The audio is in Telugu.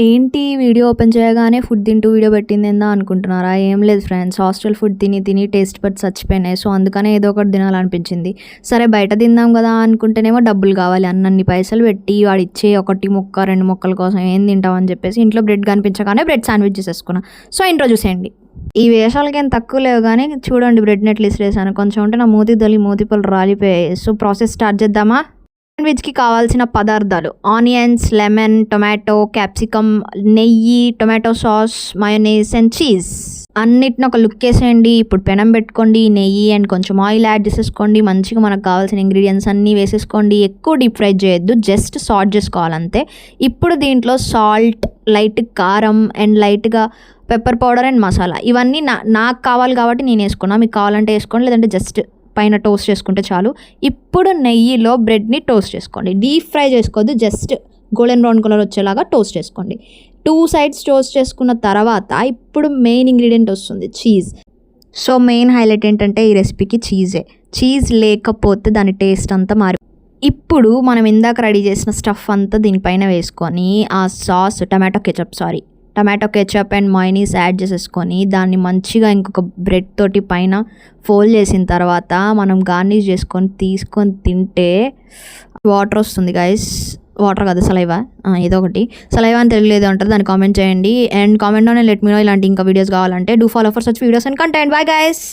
ఏంటి వీడియో ఓపెన్ చేయగానే ఫుడ్ తింటూ వీడియో పెట్టిందేందా అనుకుంటున్నారా? ఏం లేదు ఫ్రెండ్స్, హాస్టల్ ఫుడ్ తిని టేస్ట్ బడ్స్ చచ్చిపోయినాయి. సో అందుకనే ఏదో ఒకటి తినాలనిపించింది. సరే బయట తిందాం కదా అనుకుంటేనేమో డబ్బులు కావాలి. అన్నన్ని పైసలు పెట్టి వాడిచ్చే ఒకటి ముక్క 2 ముక్కల కోసం ఏం తింటామని చెప్పేసి ఇంట్లో బ్రెడ్ కనిపించగానే బ్రెడ్ శాండ్విచ్ చేసేసుకున్నా. సో ఇంట్లో చూసేయండి. ఈ వేషాలకి ఏం తక్కువ లేవు కానీ చూడండి బ్రెడ్ నెట్లు ఇసిరేసాను. కొంచెం ఉంటే నా మూతి పళ్ళు రాలిపోయాయి. సో ప్రాసెస్ స్టార్ట్ చేద్దామా? శాండ్విచ్కి కావాల్సిన పదార్థాలు: ఆనియన్స్, లెమన్, టొమాటో, క్యాప్సికమ్, నెయ్యి, tomato sauce, mayonnaise and cheese. అన్నిటిని ఒక లుక్ వేసేయండి. ఇప్పుడు పెనం పెట్టుకోండి, నెయ్యి అండ్ కొంచెం ఆయిల్ యాడ్ చేసేసుకోండి. మంచిగా మనకు కావాల్సిన ఇంగ్రీడియంట్స్ అన్నీ వేసేసుకోండి. ఎక్కువ డీప్ ఫ్రై చేయొద్దు, జస్ట్ సాల్ట్ చేసుకోవాలంతే. ఇప్పుడు దీంట్లో సాల్ట్, లైట్ కారం అండ్ లైట్గా పెప్పర్ పౌడర్ అండ్ మసాలా, ఇవన్నీ నాకు కావాలి కాబట్టి నేను వేసుకున్నా. మీకు కావాలంటే వేసుకోండి, లేదంటే జస్ట్ పైన టోస్ట్ చేసుకుంటే చాలు. ఇప్పుడు నెయ్యిలో బ్రెడ్ని టోస్ట్ చేసుకోండి. డీప్ ఫ్రై చేసుకోవద్దు, జస్ట్ గోల్డెన్ బ్రౌన్ కలర్ వచ్చేలాగా టోస్ట్ చేసుకోండి. 2 సైడ్స్ టోస్ట్ చేసుకున్న తర్వాత ఇప్పుడు మెయిన్ ఇంగ్రీడియంట్ వస్తుంది, చీజ్. సో మెయిన్ హైలైట్ ఏంటంటే ఈ రెసిపీకి చీజే. చీజ్ లేకపోతే దాని టేస్ట్ అంతా ఇప్పుడు మనం ఇందాక రెడీ చేసిన స్టఫ్ అంతా దీనిపైన వేసుకొని ఆ sauce tomato ketchup and mayonnaise add చేసేసుకొని దాన్ని మంచిగా ఇంకొక బ్రెడ్ తోటి పైన ఫోల్డ్ చేసిన తర్వాత మనం గార్నిష్ చేసుకొని తీసుకొని తింటే వాటర్ వస్తుంది గైస్. వాటర్ కాదు, సలైవా, ఏదో ఒకటి. సలైవా అని తెలియలేదు అంటారు, దాన్ని కామెంట్ చేయండి. And comment down and let me know ఇలాంటి ఇంకా వీడియోస్ కావాలంటే. Do follow for such videos and content. Bye guys.